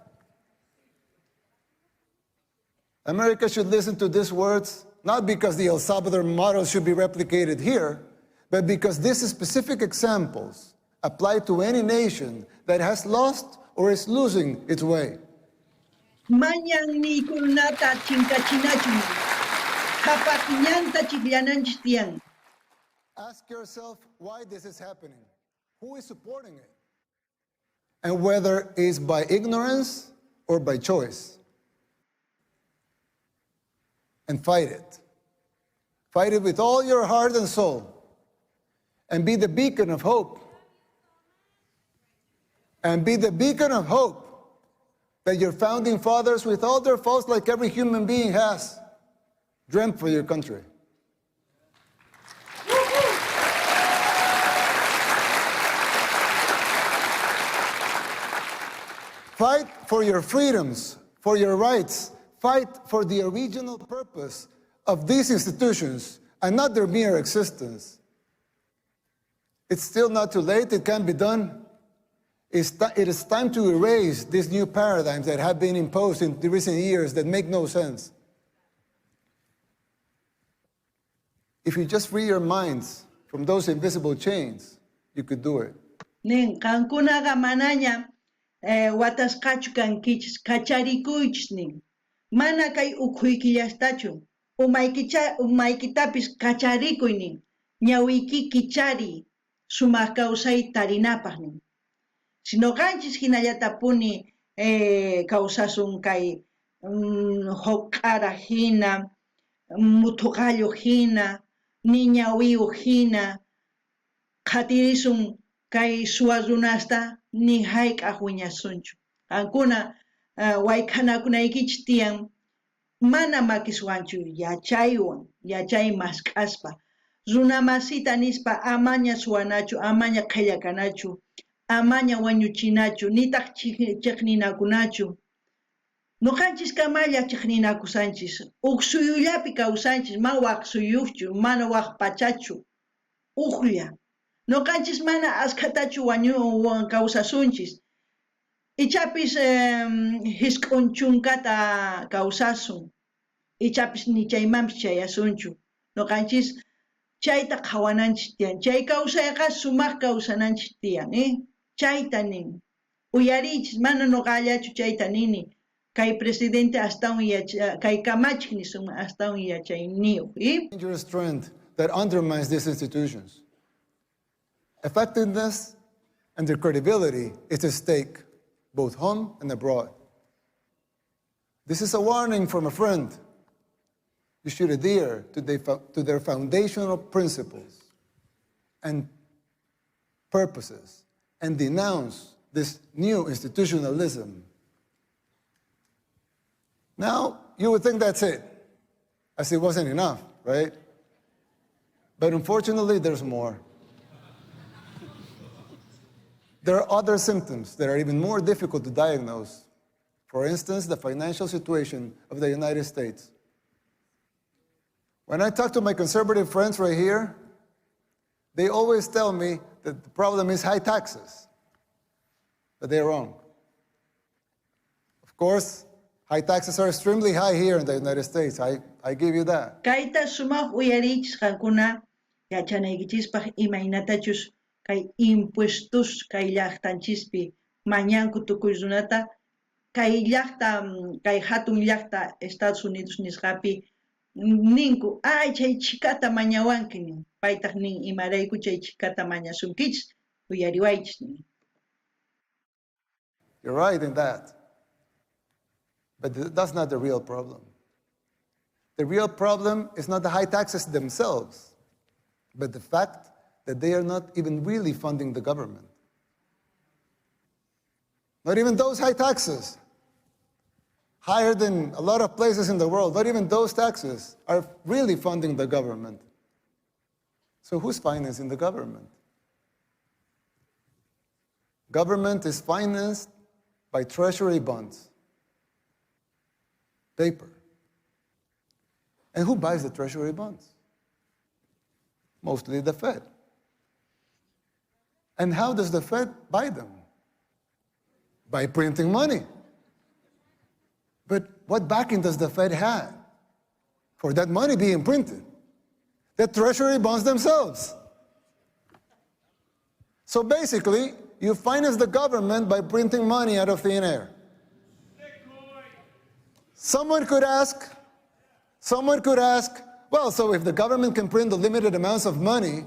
America should listen to these words, not because the El Salvador model should be replicated here, but because these specific examples apply to any nation that has lost or is losing its way. Mañan ni kulnata chinkachinachu. Kapakinyanta chiklananchis tiyan. Ask yourself why this is happening. Who is supporting it? And whether it's by ignorance or by choice. And fight it. Fight it with all your heart and soul. And be the beacon of hope. And be the beacon of hope that your founding fathers, with all their faults like every human being has, dreamt for your country. Fight for your freedoms, for your rights. Fight for the original purpose of these institutions and not their mere existence. It's still not too late. It can be done. It is time to erase these new paradigms that have been imposed in the recent years that make no sense. If you just free your minds from those invisible chains, you could do it. Nin kankunaqa manaña watasqachu kankichis kacharikuychis nin. Mana kay ukhuykillastachu. Umaykitapis kacharikuy nin. Ñawiyki kichari sumaq kawsay tarinapaq nin. Sinoqanchis hinallatapuni kawsasun kay huqara hina, mutuqallu hina, niñawiyu hina, qhatirisun kay suwa runasta ni hayk'aq wiñasunchu. Qankuna wayk'anakunaykichis tiyan mana makiswanchu yachaywan, yachay mask'aspa. Runa masita nispa amaña suwanachu, amaña qhayakanachu, amaña wañuchinachu, nitaq chiqninakunachu. Nuqanchis kamalla chiqninakusanchis, uq suyullapi kawsanchis, ma waq suyuqchu, mana waq pachachu, uqlla. Nuqanchis mana askhatachu kawsasunchis. Ichapis hisk'unchunkata kawsasun. Ichapis ni chaymanpis chayasunchu. Nuqanchis chayta qhawananchis tiyan. Chay kawsayqa sumaq kawsananchis tiyan, chaytanin uyarichis mana noqallachu chaytanini kay presidente astawan kay kamachkni suma astawan yachayniyuq Dangerous trend that undermines these institutions. Effectiveness and their credibility is at stake, both home and abroad. This is a warning from a friend. You should adhere to their foundational principles and purposes and denounce this new institutionalism. Now, you would think that's it, as it wasn't enough, right? But unfortunately, there's more. There are other symptoms that are even more difficult to diagnose. For instance, the financial situation of the United States. When I talk to my conservative friends right here, they always tell me that the problem is high taxes. But they're wrong. Of course, high taxes are extremely high here in the United States. I give you that. Kayta sumaq uyarichis qankuna yachanaykichispaq imaynatachus kay impuestos kay llaqtanchispi mañanku tukuy runata kay llaqta kay hatun llaqta Estados Unidos nisqapi ninku ay chay chikata mañawanki nin paytaq nin imarayku chay chikata mañasunkichis uyariwaychis nin. You're right in that. But that's not the real problem. The real problem is not the high taxes themselves, but the fact that they are not even really funding the government. Not even those high taxes, higher than a lot of places in the world, not even those taxes are really funding the government. So who's financing the government? Government is financed by treasury bonds, paper. And who buys the treasury bonds? Mostly the Fed. And how does the Fed buy them? By printing money. But what backing does the Fed have for that money being printed? The treasury bonds themselves. So basically, you finance the government by printing money out of thin air. Someone could ask, well, so if the government can print the limited amounts of money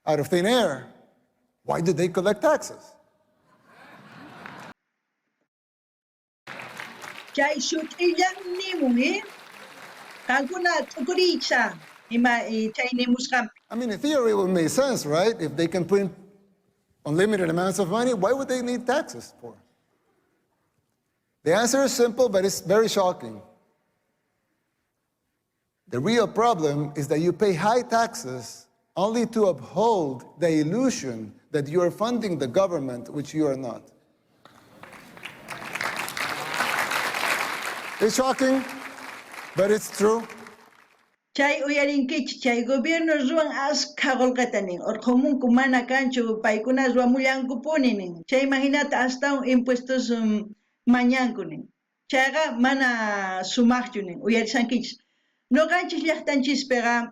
out of thin air, why do they collect taxes? Chay sut'illan nimun qankuna t'ukuricha chay nimusqam. I mean, in theory, it would make sense, right? If they can print unlimited amounts of money, why would they need taxes for? The answer is simple, but it's very shocking. The real problem is that you pay high taxes only to uphold the illusion that you are funding the government, which you are not. It's shocking, but it's true. Chay uyarinkichis chay gobierno ruwan asqa qolqatanin urqumunku mana kanchu paykuna ruwamullankupunin chay imaginata astawan impuestos mañankunin chayqa mana sumaqchunin uyarisankichis noqanchis llaqtanchispiqa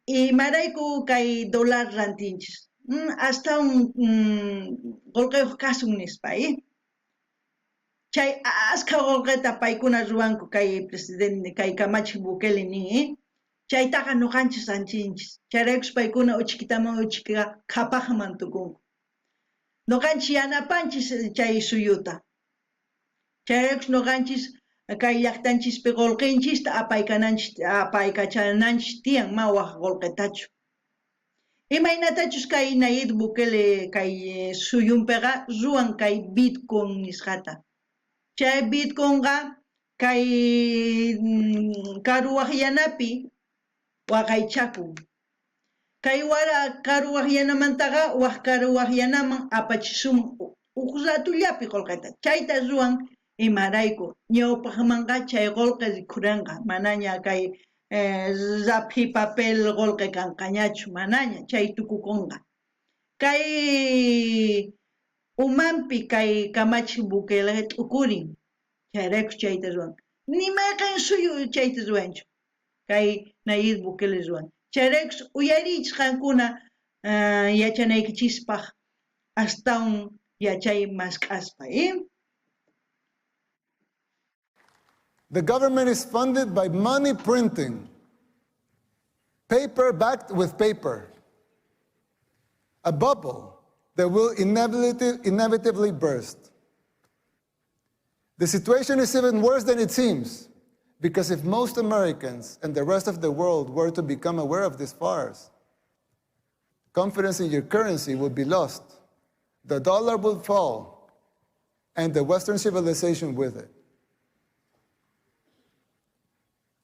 imarayku kay dólar rantinchis astawan qolqayuq kasun nispa chay asqa qolqata paykuna ruwanku kay presidente kay kamachiq Bukele nin chaytaqa noqanchis ranchinchis chayraykus paykuna uchikitaman uchikqa qhapaqman tukunku noqanchis yanapanchis chay suyuta chayraykus noqanchis kay llaqtanchispi qolqinchista apaykachananchis tiyan mawaq qolqetachu imaynatachus kay Nayib Bukele kay suyunpiqa ruwan kay Bitcoin nisqata chay Bitcoinqa kay karuwaq yanapi waqaychakun kay wara karuwaq yanamantaqa waq karuwaq yanaman apachisum uq ratullapi qolqeta chayta ruwan imarayku ñawpaqmanqa chay qolqa rikhuranqa manaña kay rapi papel qolqa kanqañachu manaña chay tukukunqa kay umanpi kay kamachiq Bukele t'ukurin chayraykus chayta ruwan nimayqa suyu chayta ruwanchu kay Nayib Bukele ruwan chayraykus uyarichis qankuna yachanaykichispaq hasta un yachay maskaspa, The government is funded by money printing, paper backed with paper, a bubble that will inevitably burst. The situation is even worse than it seems, because if most Americans and the rest of the world were to become aware of this farce, confidence in your currency would be lost, the dollar would fall, and the Western civilization with it.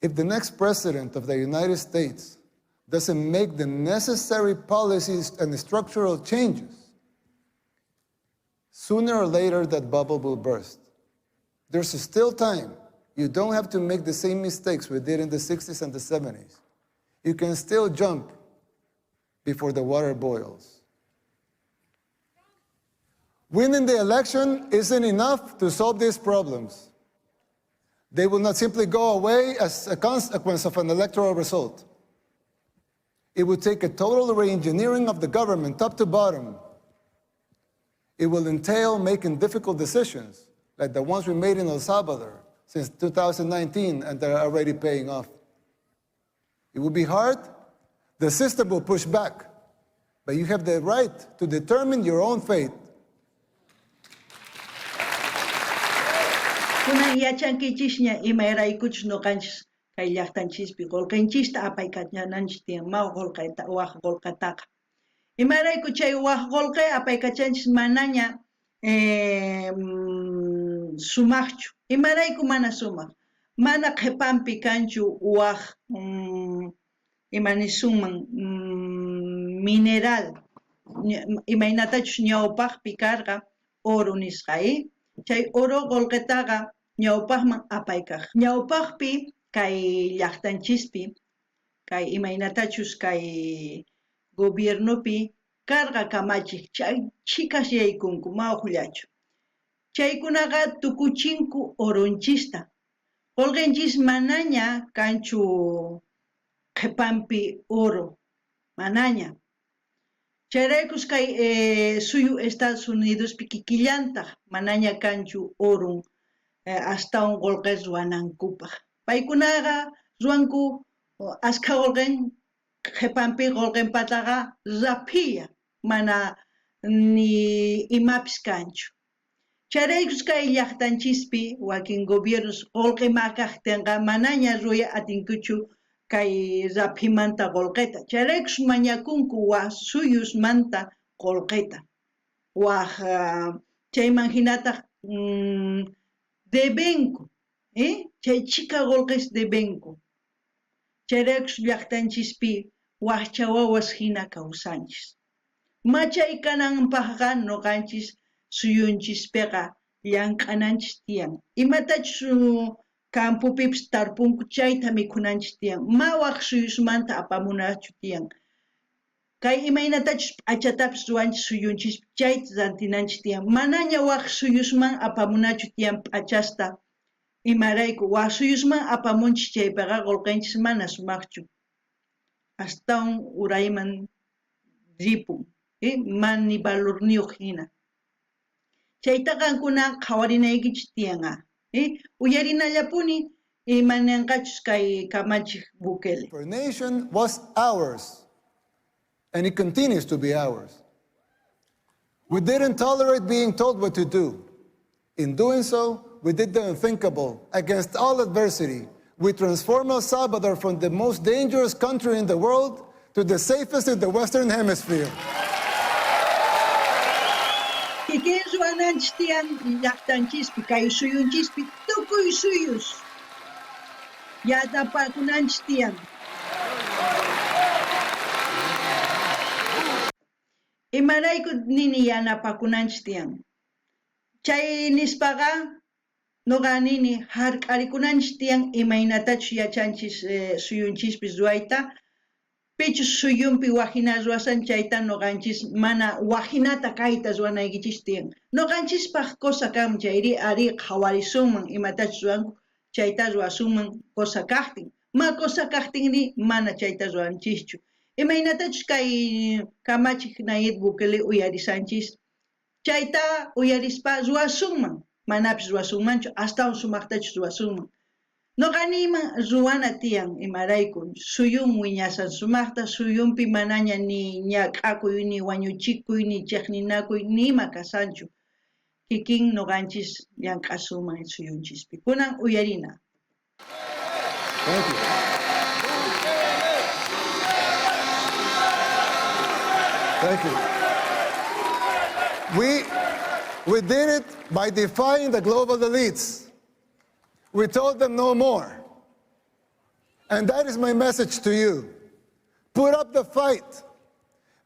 If the next president of the United States doesn't make the necessary policies and structural changes, sooner or later that bubble will burst. There's still time. You don't have to make the same mistakes we did in the 60s and the 70s. You can still jump before the water boils. Winning the election isn't enough to solve these problems. They will not simply go away as a consequence of an electoral result. It would take a total re-engineering of the government, top to bottom. It will entail making difficult decisions, like the ones we made in El Salvador since 2019, and they're already paying off. It will be hard. The system will push back, but you have the right to determine your own fate. Kunan yachankichishña imayraykuchus nuqanchis kay llaqtanchispi qullqinchista apaykachananchis tiyan maq qullqayta waq qullqataqa. Imarayku chay waq qullqi apaykachanchis manaña sumaqchu. Imarayku mana sumaq. Mana qhipanpi kanchu waq imanisunman mineral. Imaynatachus ñawpaqpi karqa oro nisqay. Chay oro qullqitaqa ñawpaqman apaykaq. Ñawpaqpi kay llaqtanchispi kay imaynatachus kay gobiernopi karqa kamachiq chay chikas yaykunku mawqllachu. Chaykunaqa tukuchinku oronchista. Qullqinchis manaña kanchu qhipanpi oro. Manaña. Chayraykus kay suyu Estados Unidospi kikillantaq manaña kanchu orun astawan qullqis ruwanankupaq. Paykunaqa ruwanku askha qullqin qhipanpi qullqinpataqa raphiya mana ni imapis kanchu. Chayraykus kay llaqtanchispi wakin gobiernos qullqi makaqtinqa manaña ruya atinkuchu kay raphimanta qullqita. Chayraykus mañakunku waq suyusmanta qullqita. Waq chayman hinataq debenku, chay chika qullqis debenku. Chayraykus llaqtanchispi waqcha wawas hina kawsanchis. Machaykananpaqqa nuqanchis suyunchispiqa llank'ananchis tiyan. Imatachus campupipas tarpunku chayta mikhunanchis tiyan. Mawaq suyusmanta apamunachu tiyan. Kay imaynatachus p'achatapis ruwanchis suyunchis chayta rantinanchis tiyan. Manaña waq suyusman apamunachu tiyan p'achasta. Imarayku waq suyusman apamunchis chaypaqa qullqinchis mana sumaqchu. Astawan urayman ripun, mani valorniyuq hina. Chayta qankuna qhawarinaykichis tiyanqa. Uyarinallapuni imananqachus kay kamachiq Bukele. Our nation was ours, and it continues to be ours. We didn't tolerate being told what to do. In doing so, we did the unthinkable. Against all adversity, we transformed El Salvador from the most dangerous country in the world to the safest in the Western Hemisphere. Kikin ruwananchis tiyan llaqtanchispi kay suyunchispi tukuy suyus. Yatapakunanchis tiyan. Imarayku nini yanapakunanchis tiyan. Chay nispaqa nuqa nini hark'arikunanchis tiyan imaynatachus yachanchis suyunchispis ruwayta. Pichus suyunpi wajina ruwasan chayta nuqanchis mana wajinata kayta ruwanaykichis tiyan. Nuqanchispaq cosa kan chayri ari qhawarisunman imatachus ruwanku chayta ruwasunman cosa kaqtin. Ma cosa kaqtinri mana chayta ruwanchischu. Imaynatachus kay kamachiq Nayib Bukele uyarisanchis Chayta uyarispa ruwasunman, manapis ruwasunmanchu, astawan sumaqtachu ruwasunman. Noqaniman ruwana tiyan imarayku, suyun wiñasan sumaqta, suyunpi manaña ni ñak'akuy, ni wañuchikuy, ni chiqninakuy, nima kasanchu. Kikin noqanchis llank'asuman suyunchispi. Kunan uyarina. Thank you. Thank you. We did it by defying the global elites. We told them no more. And that is my message to you. Put up the fight,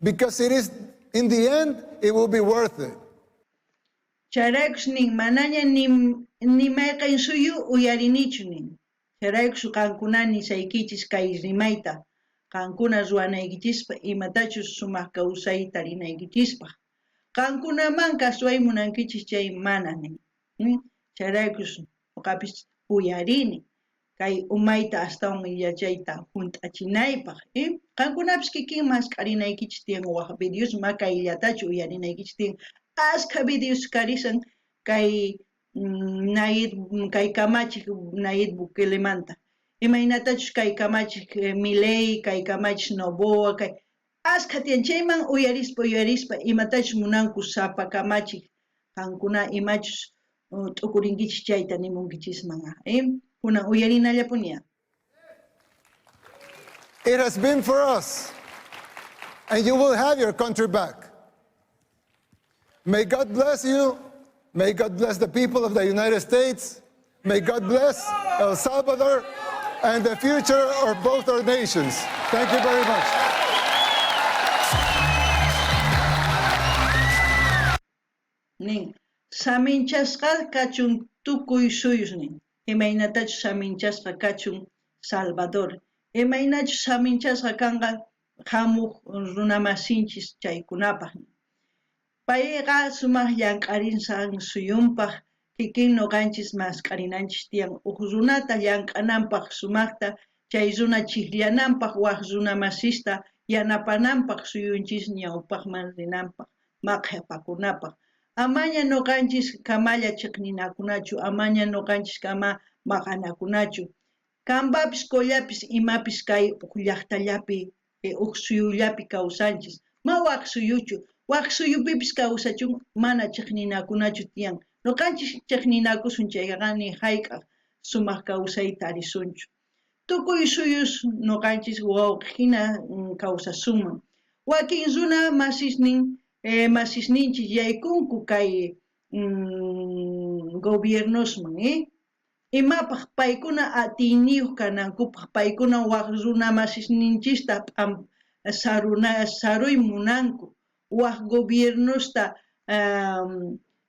because it is, in the end, it will be worth it. Charaykus nin manaña ni mayqin suyu uyarinichu nin. Charaykus qankuna nisaykichis kay rimayta. Qankuna ruwanaykichispa imatachus sumaq kawsayta rinaykichispa. Qankunaman kasuway munankichis chay mana nin. Charaykus uqapis uyarini. Kay umayta astawan yachayta hunt'achinaypaq. Qankunapis kikin masq'arinaykichis tiyan waq videos makaylatachu uyarinaykichis tiyan. Askha videos karisan kay Nayib kay kamachik Nayib Bukele manta. Imaynatachus kay kamachik Milei, kay kamachik Noboa, kay askha tiyan chayman uyarispa imatachus munanku sapa kamachik qankuna imachus t'ukurinkichis chayta nimunkichisman. Kunan uyarinallapunia. It has been for us, and you will have your country back. May God bless you. May God bless the people of the United States. May God bless El Salvador and the future of both our nations. Thank you very much. Nin saminchasqa kachun tukuy suyus nin. Imaynatachus saminchasqa kachun Salvador. Imaynachus saminchasqa kanqa hamuq runamasinchis chaykunapaq. Payqa sumaq llank'arinsan suyunpaq, kikin noqanchis masq'arinanchis tiyan uq runata llank'ananpaq sumaqta, chay runa chiqllananpaq waq runamasista yanapananpaq suyunchis ñawpaqman rinanpaq, maqyapakunapaq. Amaña noqanchis kamalla chiqninakunachu, amaña noqanchis kama maqanakunachu. Kanpapis kollapis imapis kay uq llaqtallapi, uq suyullapi kawsanchis. Ma waq suyuchu. Waq suyupipis kawsachun mana chiqninakunachu tiyan. Noqanchis chiqninakusun chayqa ni hayk'aq sumaq kawsayta arisunchu. Tukuy suyus noqanchis wawqhina kawsasunman. Wakin runa masisninchis yaykunku kay gobiernosman. Imapaq paykuna atiyniyuq kanankupaq, paykuna waq runa masisninchista saruy munanku. Waq gobiernosta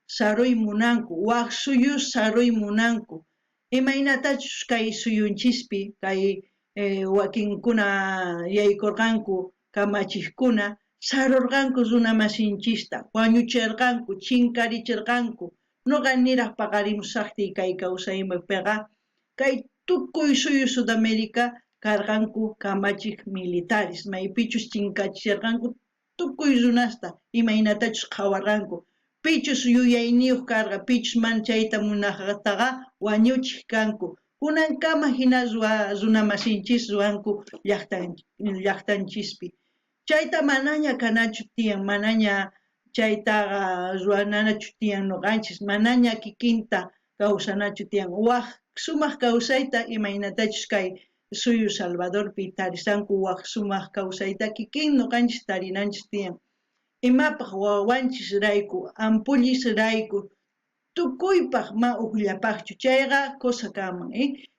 saruy munanku, waq suyus saruy munanku. Imaynatachus kay suyunchispi, kay wakinkuna yaykurqanku kamachikuna, sarurqanku runamasinchista, wañuchirqanku, chinkarichirqanku. Nuqa niraq paqarimusaqtiy kay kawsaypiqa, kay tukuy suyu Sudamérica karqanku kamachik militares, maypichus chinkachirqanku tukuy runasta imaynatachus qhawarqanku. Pichus yuyayniyuq karqa, pichus man chayta munaqtaqa wañuchiq kanku. Kunankama hina runamasinchis ruwanku llaqtanchispi. Chayta manaña kanachu tiyan, manaña chaytaqa ruwananachu tiyan noqanchis, manaña kikinta kawsanachu tiyan. Waq sumaq kawsayta imaynatachus kay suyu Salvadorpi tarisanku waq sumaq kawsayta kikin noqanchis tarinanchis tiyan. Imapaq wawanchis rayku, ampullis rayku, tukuypaq ma uqllapaqchu, chayqa cosa kaman.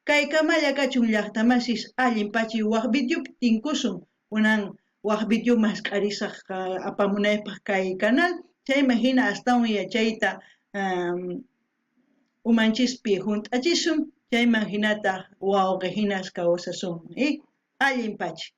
Kay kamalla kachun llaqtamasis allinpachi waq videopi tinkusun, kunan waq video masq'arisaq apamunaypaq kay canal, chayman hina astawan yachayta umanchispi hunt'achisun, chayman hinata wawqi hinas kawsasunman. Allinpachi.